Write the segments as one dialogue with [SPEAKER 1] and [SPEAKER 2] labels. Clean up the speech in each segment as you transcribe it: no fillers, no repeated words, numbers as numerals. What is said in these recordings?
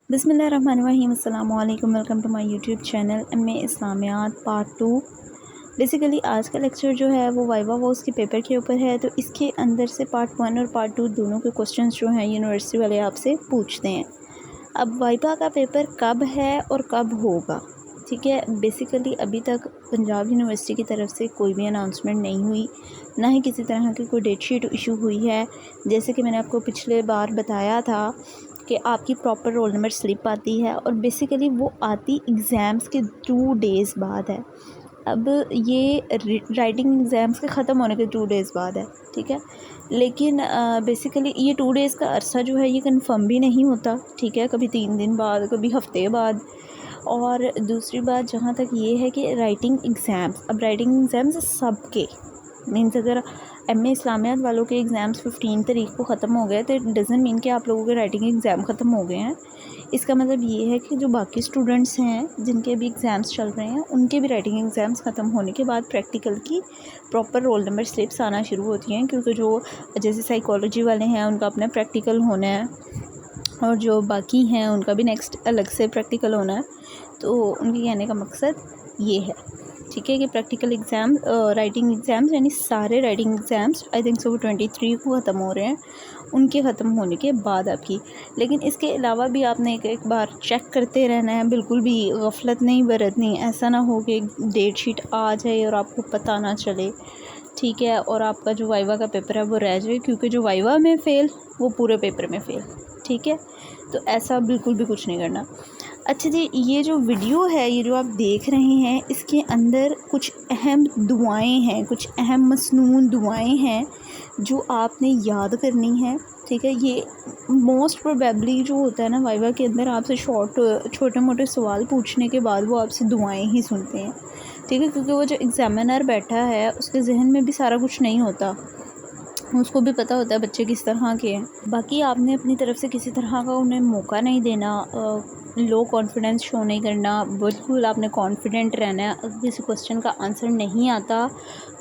[SPEAKER 1] बिस्मिल्लाहिर्रहमानिर्रहीम। अस्सलाम वालेकुम। Welcome to my YouTube channel M इस्लामियात पार्ट 2। बेसिकली आज का लेक्चर जो है वो वाइवा वॉस के पेपर के ऊपर है, तो इसके अंदर से पार्ट 1 और पार्ट 2 दोनों के क्वेश्चंस जो हैं यूनिवर्सिटी वाले आपसे पूछते हैं। अब वाइवा का पेपर कब है और कब होगा, ठीक है। बेसिकली अभी तक पंजाब यूनिवर्सिटी की तरफ से कोई भी अनाउंसमेंट नहीं हुई, ना ही किसी तरह की कोई डेट शीट इशू हुई है। जैसे कि मैंने आपको पिछले बार बताया था कि आपकी प्रॉपर रोल नंबर स्लिप आती है और बेसिकली वो आती एग्ज़ाम्स के 2 डेज़ बाद है। अब ये राइटिंग एग्ज़ाम्स के ख़त्म होने के 2 डेज़ बाद है, ठीक है। लेकिन बेसिकली ये 2 डेज़ का अरसा जो है ये कंफर्म भी नहीं होता, ठीक है। कभी 3 दिन बाद, कभी हफ्ते बाद। और दूसरी बात जहाँ तक ये है कि राइटिंग एग्ज़ाम्स, अब राइटिंग एग्ज़ाम्स सबके मीन्स अगर एमए इस्लामियात वालों के एग्ज़ाम्स 15 तारीख को ख़त्म हो गए तो इट डज़न्ट मीन कि आप लोगों के राइटिंग एग्ज़ाम ख़त्म हो गए हैं। इसका मतलब ये है कि जो बाकी स्टूडेंट्स हैं जिनके भी एग्ज़ाम्स चल रहे हैं उनके भी राइटिंग एग्ज़ाम्स ख़त्म होने के बाद प्रैक्टिकल की प्रॉपर रोल नंबर स्लिप्स आना शुरू होती हैं, क्योंकि जो जैसे साइकोलॉजी वाले हैं उनका अपना प्रैक्टिकल होना है और जो बाकी हैं उनका भी नेक्स्ट अलग से प्रैक्टिकल होना है। तो उनके कहने का मकसद ये है, ठीक है, कि प्रैक्टिकल एग्ज़ाम राइटिंग एग्ज़ाम्स यानी सारे writing exams I think so 23 को ख़त्म हो रहे हैं, उनके ख़त्म होने के बाद आपकी। लेकिन इसके अलावा भी आपने एक बार चेक करते रहना है, बिल्कुल भी गफलत नहीं बरतनी। ऐसा ना हो कि डेट शीट आ जाए और आपको पता ना चले, ठीक है, और आपका जो वाइवा का पेपर है वो रह जाए, क्योंकि जो वाइवा में फ़ेल वो पूरे पेपर में फ़ेल, ठीक है। तो ऐसा बिल्कुल भी कुछ नहीं करना। अच्छा जी, ये जो वीडियो है, ये जो आप देख रहे हैं, इसके अंदर कुछ अहम दुआएं हैं, कुछ अहम मसनून दुआएं हैं जो आपने याद करनी है, ठीक है। ये मोस्ट प्रोबेबली जो होता है ना वाइवा के अंदर, आपसे छोटे मोटे सवाल पूछने के बाद वो आपसे दुआएं ही सुनते हैं, ठीक है, क्योंकि वो जो एग्ज़ामिनर बैठा है उसके जहन में भी सारा कुछ नहीं होता, उसको भी पता होता है बच्चे किस तरह के हैं। बाकी आपने अपनी तरफ से किसी तरह का उन्हें मौका नहीं देना, लो कॉन्फिडेंस शो नहीं करना, बिल्कुल आपने कॉन्फिडेंट रहना है। अगर किसी क्वेश्चन का आंसर नहीं आता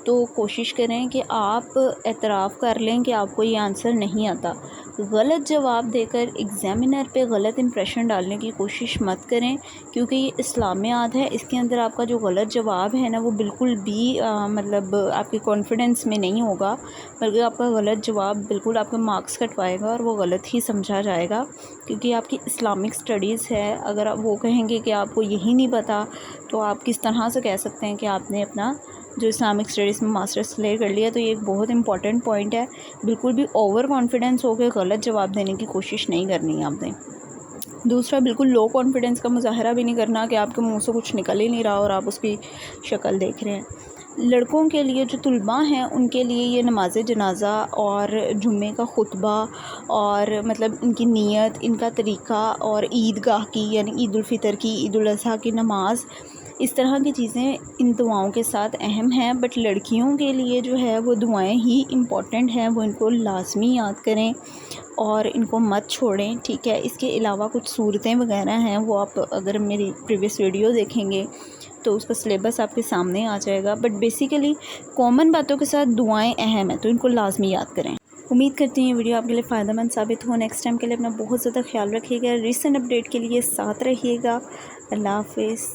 [SPEAKER 1] तो कोशिश करें कि आप एतराफ़ कर लें कि आपको ये आंसर नहीं आता। गलत जवाब देकर एग्ज़ामिनर पे गलत इंप्रेशन डालने की कोशिश मत करें, क्योंकि ये इस्लामियात है, इसके अंदर आपका जो गलत जवाब है ना वो बिल्कुल भी मतलब आपके कॉन्फिडेंस में नहीं होगा, बल्कि आपका गलत जवाब बिल्कुल आपके मार्क्स कटवाएगा और वो गलत ही समझा जाएगा, क्योंकि आपकी इस्लामिक स्टडीज़ है। अगर आप वो कहेंगे कि आपको यही नहीं पता, तो आप किस तरह से कह सकते हैं कि आपने अपना जो इस्लामिक स्टडीज़ में मास्टर्स क्लियर कर लिया। तो ये एक बहुत इंपॉर्टेंट पॉइंट है, बिल्कुल भी ओवर कॉन्फिडेंस होकर गलत जवाब देने की कोशिश नहीं करनी है आपने। दूसरा, बिल्कुल लो कॉन्फिडेंस का मुजाहरा भी नहीं करना कि आपके मुंह से कुछ निकल ही नहीं रहा और आप उसकी शक्ल देख रहे हैं। लड़कों के लिए जो तुलबा हैं उनके लिए ये नमाज़ जनाज़ा और जुम्मे का खुतबा और मतलब इनकी नीयत, इनका तरीक़ा और ईदगाह की यानी ईद उल फ़ितर की, ईद उल अज़हा की नमाज़, इस तरह की चीज़ें इन दुआओं के साथ अहम हैं। बट लड़कियों के लिए जो है वो दुआएं ही इम्पॉर्टेंट हैं, वो इनको लाजमी याद करें और इनको मत छोड़ें, ठीक है। इसके अलावा कुछ सूरतें वगैरह हैं, वो आप अगर मेरी प्रीवियस वीडियो देखेंगे तो उसका सिलेबस आपके सामने आ जाएगा। बट बेसिकली कॉमन बातों के साथ दुआएं अहम हैं, तो इनको लाजमी याद करें। उम्मीद करती हूँ वीडियो आपके लिए फ़ायदेमंद साबित हो। नेक्स्ट टाइम के लिए अपना बहुत ज़्यादा ख्याल रखिएगा। रीसेंट अपडेट के लिए साथ रहिएगा। अल्लाह हाफ़िज़।